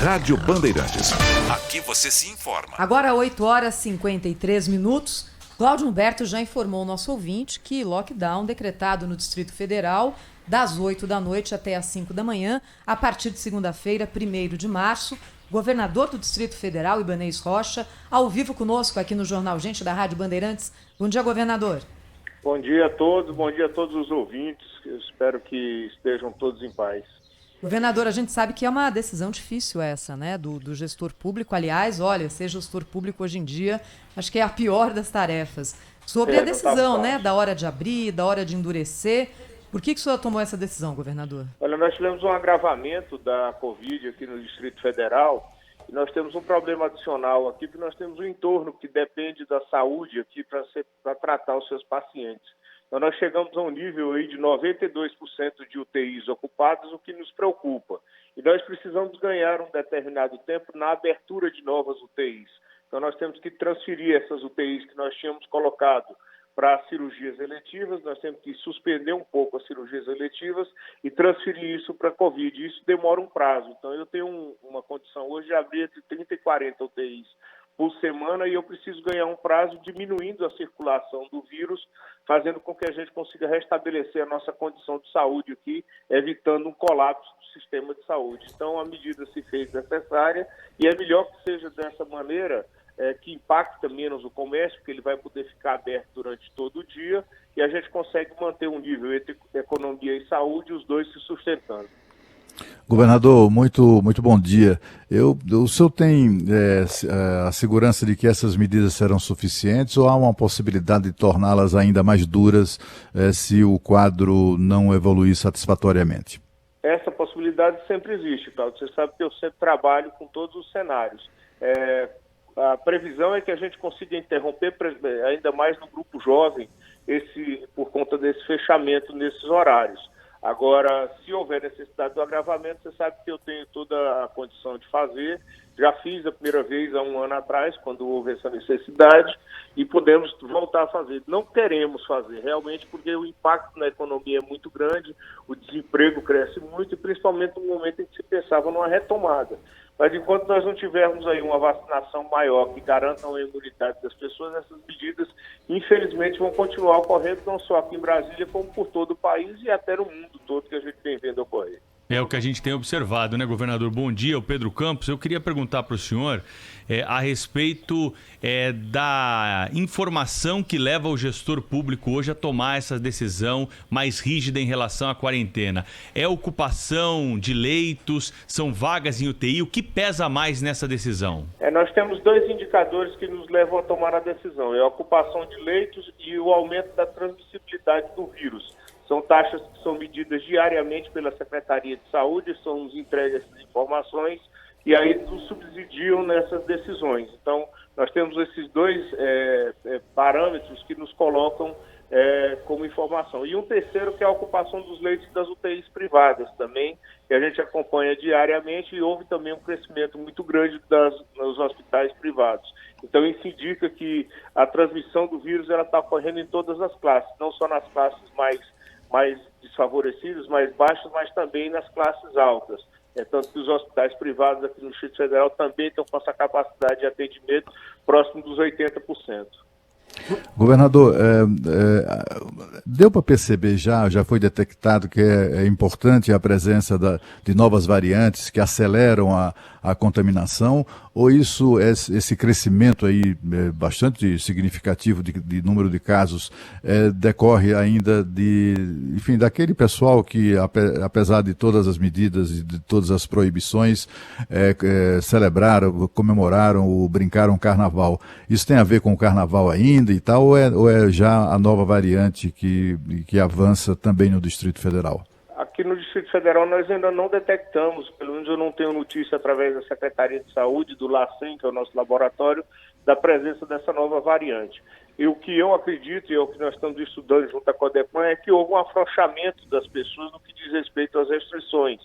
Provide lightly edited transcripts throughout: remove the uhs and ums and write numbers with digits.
Rádio Bandeirantes. Aqui você se informa. Agora 8h53. Cláudio Humberto já informou o nosso ouvinte que lockdown decretado no Distrito Federal das 8 da noite até as 5 da manhã, a partir de segunda-feira, 1º de março. Governador do Distrito Federal, Ibanez Rocha, ao vivo conosco aqui no Jornal Gente da Rádio Bandeirantes. Bom dia, governador. Bom dia a todos os ouvintes. Eu espero que estejam todos em paz. Governador, a gente sabe que é uma decisão difícil essa, né, do gestor público. Aliás, olha, ser gestor público hoje em dia, acho que é a pior das tarefas. Sobre a decisão, né, da hora de abrir, da hora de endurecer. Por que o senhor tomou essa decisão, governador? Olha, nós tivemos um agravamento da Covid aqui no Distrito Federal e nós temos um problema adicional aqui, que nós temos um entorno que depende da saúde aqui para tratar os seus pacientes. Então, nós chegamos a um nível aí de 92% de UTIs ocupadas, o que nos preocupa. E nós precisamos ganhar um determinado tempo na abertura de novas UTIs. Então, nós temos que transferir essas UTIs que nós tínhamos colocado para cirurgias eletivas, nós temos que suspender um pouco as cirurgias eletivas e transferir isso para a Covid. Isso demora um prazo. Então, eu tenho uma condição hoje de abrir entre 30 e 40 UTIs por semana e eu preciso ganhar um prazo diminuindo a circulação do vírus, fazendo com que a gente consiga restabelecer a nossa condição de saúde aqui, evitando um colapso do sistema de saúde. Então, a medida se fez necessária e é melhor que seja dessa maneira, que impacta menos o comércio, porque ele vai poder ficar aberto durante todo o dia e a gente consegue manter um nível entre economia e saúde, os dois se sustentando. Governador, muito bom dia. O senhor tem a segurança de que essas medidas serão suficientes ou há uma possibilidade de torná-las ainda mais duras se o quadro não evoluir satisfatoriamente? Essa possibilidade sempre existe, Cláudio. Você sabe que eu sempre trabalho com todos os cenários. A previsão é que a gente consiga interromper, ainda mais no grupo jovem, por conta desse fechamento nesses horários. Agora, se houver necessidade do agravamento, você sabe que eu tenho toda a condição de fazer. Já fiz a primeira vez há um ano atrás, quando houve essa necessidade, e podemos voltar a fazer. Não queremos fazer, realmente, porque o impacto na economia é muito grande, o desemprego cresce muito, e principalmente no momento em que se pensava numa retomada. Mas enquanto nós não tivermos aí uma vacinação maior que garanta a imunidade das pessoas, essas medidas, infelizmente, vão continuar ocorrendo não só aqui em Brasília, como por todo o país e até no mundo todo que a gente tem vendo ocorrer. É o que a gente tem observado, né, governador? Bom dia, o Pedro Campos. Eu queria perguntar para o senhor a respeito da informação que leva o gestor público hoje a tomar essa decisão mais rígida em relação à quarentena. É ocupação de leitos, são vagas em UTI? O que pesa mais nessa decisão? Nós temos dois indicadores que nos levam a tomar a decisão. É a ocupação de leitos e o aumento da transmissibilidade do vírus. São taxas que são medidas diariamente pela Secretaria de Saúde, são nos entregues essas informações e aí nos subsidiam nessas decisões. Então, nós temos esses dois parâmetros que nos colocam como informação. E um terceiro que é a ocupação dos leitos das UTIs privadas também, que a gente acompanha diariamente e houve também um crescimento muito grande nos hospitais privados. Então, isso indica que a transmissão do vírus está ocorrendo em todas as classes, não só nas classes mais desfavorecidos, mais baixos, mas também nas classes altas. Tanto que os hospitais privados aqui no Distrito Federal também estão com essa capacidade de atendimento próximo dos 80%. Governador, deu para perceber já foi detectado que é importante a presença de novas variantes que aceleram a contaminação, ou esse crescimento aí bastante significativo de número de casos decorre ainda daquele pessoal que, apesar de todas as medidas e de todas as proibições, celebraram, comemoraram ou brincaram carnaval. Isso tem a ver com o carnaval ainda e tal, ou é já a nova variante que avança também no Distrito Federal? Aqui no Distrito Federal nós ainda não detectamos, pelo menos eu não tenho notícia através da Secretaria de Saúde, do LACEN, que é o nosso laboratório, da presença dessa nova variante. E o que eu acredito, e é o que nós estamos estudando junto à CODEPAN, é que houve um afrouxamento das pessoas no que diz respeito às restrições.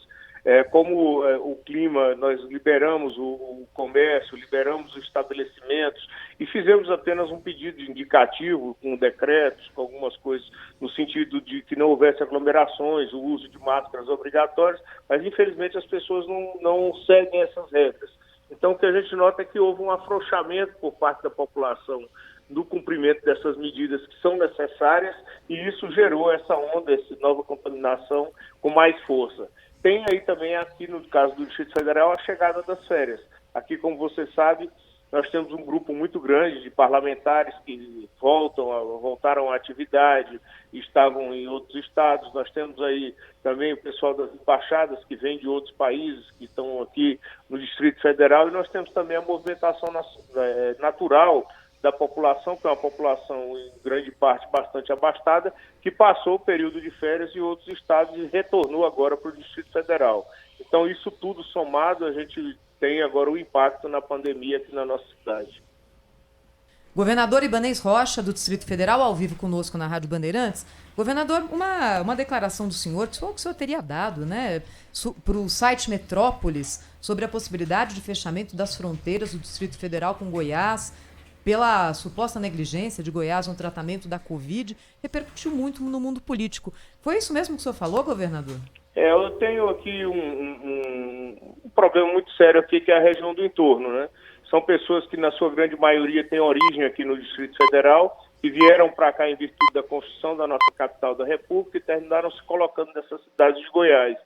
O clima, nós liberamos o comércio, liberamos os estabelecimentos e fizemos apenas um pedido indicativo com decretos, com algumas coisas no sentido de que não houvesse aglomerações, o uso de máscaras obrigatórias, mas infelizmente as pessoas não seguem essas regras. Então o que a gente nota é que houve um afrouxamento por parte da população no cumprimento dessas medidas que são necessárias e isso gerou essa onda, essa nova contaminação com mais força. Tem aí também, aqui no caso do Distrito Federal, a chegada das férias. Aqui, como você sabe, nós temos um grupo muito grande de parlamentares que voltaram à atividade, estavam em outros estados. Nós temos aí também o pessoal das embaixadas que vem de outros países, que estão aqui no Distrito Federal, e nós temos também a movimentação natural da população, que é uma população em grande parte bastante abastada, que passou o período de férias em outros estados e retornou agora para o Distrito Federal. Então, isso tudo somado, a gente tem agora o impacto na pandemia aqui na nossa cidade. Governador Ibanez Rocha, do Distrito Federal, ao vivo conosco na Rádio Bandeirantes. Governador, uma declaração do senhor, que o senhor teria dado, né, para o site Metrópolis, sobre a possibilidade de fechamento das fronteiras do Distrito Federal com Goiás, pela suposta negligência de Goiás no tratamento da Covid, repercutiu muito no mundo político. Foi isso mesmo que o senhor falou, governador? Eu tenho aqui um problema muito sério aqui, que é a região do entorno, né? São pessoas que, na sua grande maioria, têm origem aqui no Distrito Federal, que vieram para cá em virtude da construção da nossa capital da República e terminaram se colocando nessas cidades de Goiás.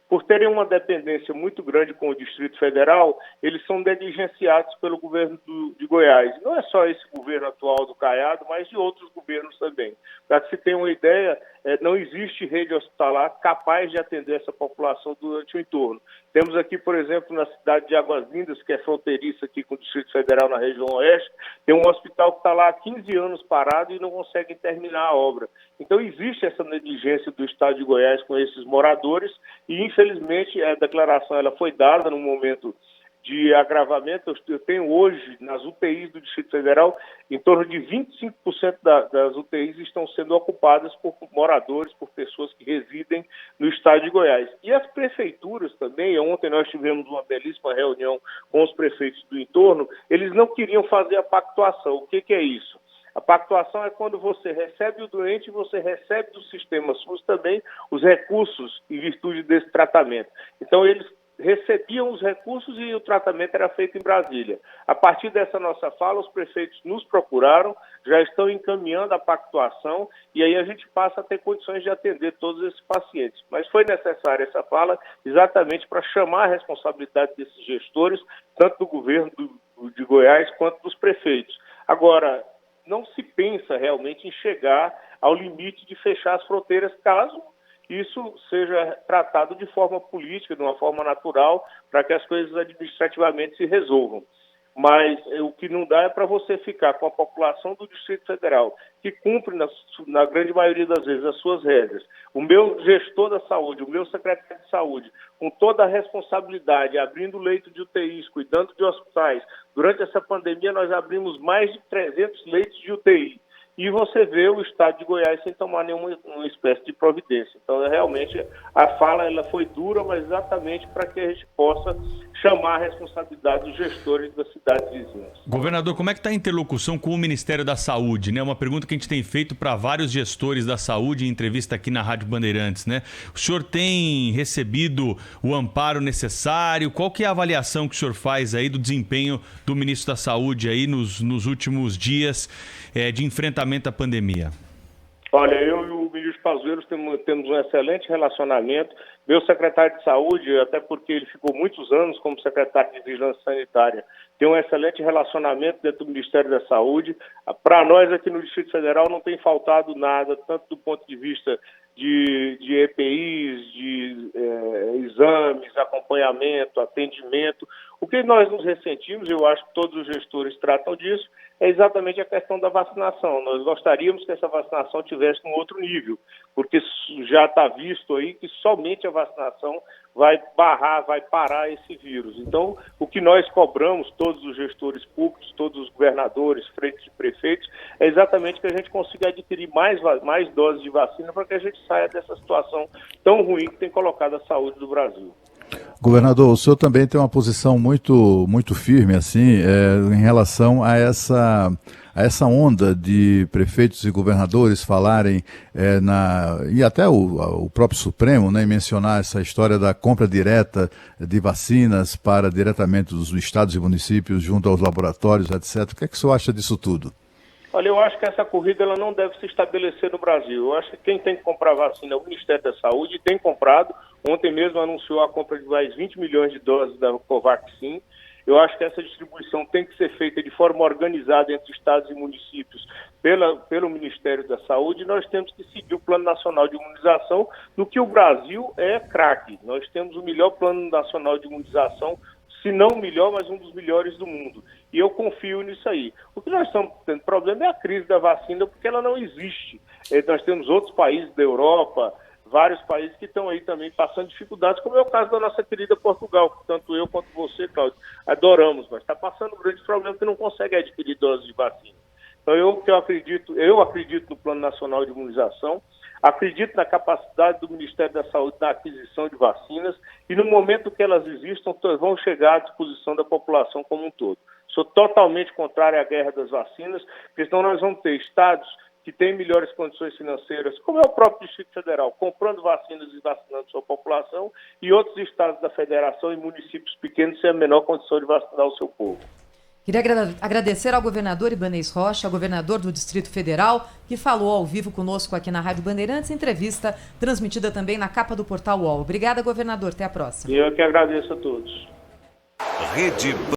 Por terem uma dependência muito grande com o Distrito Federal, eles são negligenciados pelo governo de Goiás. Não é só esse governo atual do Caiado, mas de outros governos também. Para que se tenha uma ideia, não existe rede hospitalar capaz de atender essa população durante o entorno. Temos aqui, por exemplo, na cidade de Águas Lindas, que é fronteiriça aqui com o Distrito Federal na região oeste, tem um hospital que está lá há 15 anos parado e não consegue terminar a obra. Então existe essa negligência do Estado de Goiás com esses moradores e, infelizmente, a declaração ela foi dada no momento de agravamento. Eu tenho hoje, nas UTIs do Distrito Federal, em torno de 25% das UTIs estão sendo ocupadas por moradores, por pessoas que residem no estado de Goiás. E as prefeituras também, ontem nós tivemos uma belíssima reunião com os prefeitos do entorno, eles não queriam fazer a pactuação. O que é isso? A pactuação é quando você recebe o doente e você recebe do sistema SUS também os recursos em virtude desse tratamento. Então, eles recebiam os recursos e o tratamento era feito em Brasília. A partir dessa nossa fala, os prefeitos nos procuraram, já estão encaminhando a pactuação e aí a gente passa a ter condições de atender todos esses pacientes. Mas foi necessária essa fala exatamente para chamar a responsabilidade desses gestores, tanto do governo de Goiás quanto dos prefeitos. Agora, não se pensa realmente em chegar ao limite de fechar as fronteiras, caso isso seja tratado de forma política, de uma forma natural, para que as coisas administrativamente se resolvam. Mas o que não dá é para você ficar com a população do Distrito Federal, que cumpre, na grande maioria das vezes, as suas regras. O meu gestor da saúde, o meu secretário de saúde, com toda a responsabilidade, abrindo leito de UTIs, cuidando de hospitais. Durante essa pandemia, nós abrimos mais de 300 leitos de UTI. E você vê o estado de Goiás sem tomar nenhuma espécie de providência. Então, realmente, a fala ela foi dura, mas exatamente para que a gente possa chamar a responsabilidade dos gestores das cidades vizinhas. Governador, como é que está a interlocução com o Ministério da Saúde? Né? Uma pergunta que a gente tem feito para vários gestores da saúde em entrevista aqui na Rádio Bandeirantes. Né? O senhor tem recebido o amparo necessário? Qual que é a avaliação que o senhor faz aí do desempenho do ministro da Saúde aí nos últimos dias de enfrentamento à pandemia? Olha, eu e o ministro Pazuello temos um excelente relacionamento. Meu secretário de saúde, até porque ele ficou muitos anos como secretário de Vigilância Sanitária, tem um excelente relacionamento dentro do Ministério da Saúde. Para nós aqui no Distrito Federal não tem faltado nada, tanto do ponto de vista de EPIs, de exames, acompanhamento, atendimento. O que nós nos ressentimos, eu acho que todos os gestores tratam disso, é exatamente a questão da vacinação. Nós gostaríamos que essa vacinação tivesse um outro nível, porque já está visto aí que somente a vacinação vai parar esse vírus. Então, o que nós cobramos, todos os gestores públicos, todos os governadores, frentes de prefeitos, é exatamente que a gente consiga adquirir mais doses de vacina para que a gente saia dessa situação tão ruim que tem colocado a saúde do Brasil. Governador, o senhor também tem uma posição muito firme assim, em relação a essa onda de prefeitos e governadores falarem e até o próprio Supremo, né, mencionar essa história da compra direta de vacinas para diretamente dos estados e municípios junto aos laboratórios, etc. O que é que o senhor acha disso tudo? Olha, eu acho que essa corrida ela não deve se estabelecer no Brasil. Eu acho que quem tem que comprar vacina é o Ministério da Saúde, e tem comprado. Ontem mesmo anunciou a compra de mais 20 milhões de doses da Covaxin. Eu acho que essa distribuição tem que ser feita de forma organizada entre estados e municípios pelo Ministério da Saúde. Nós temos que seguir o Plano Nacional de Imunização, no que o Brasil é craque. Nós temos o melhor Plano Nacional de Imunização, se não o melhor, mas um dos melhores do mundo. E eu confio nisso aí. O que nós estamos tendo problema é a crise da vacina, porque ela não existe. Nós temos outros países da Europa, vários países que estão aí também passando dificuldades, como é o caso da nossa querida Portugal, que tanto eu quanto você, Cláudio, adoramos, mas está passando um grande problema que não consegue adquirir doses de vacina. Então eu acredito no Plano Nacional de Imunização, acredito na capacidade do Ministério da Saúde na aquisição de vacinas e no momento que elas existam, vão chegar à disposição da população como um todo. Sou totalmente contrário à guerra das vacinas, porque senão nós vamos ter estados que têm melhores condições financeiras, como é o próprio Distrito Federal, comprando vacinas e vacinando sua população, e outros estados da federação e municípios pequenos sem a menor condição de vacinar o seu povo. Queria agradecer ao governador Ibanez Rocha, governador do Distrito Federal, que falou ao vivo conosco aqui na Rádio Bandeirantes, entrevista transmitida também na capa do Portal UOL. Obrigada, governador. Até a próxima. E eu que agradeço a todos. Rede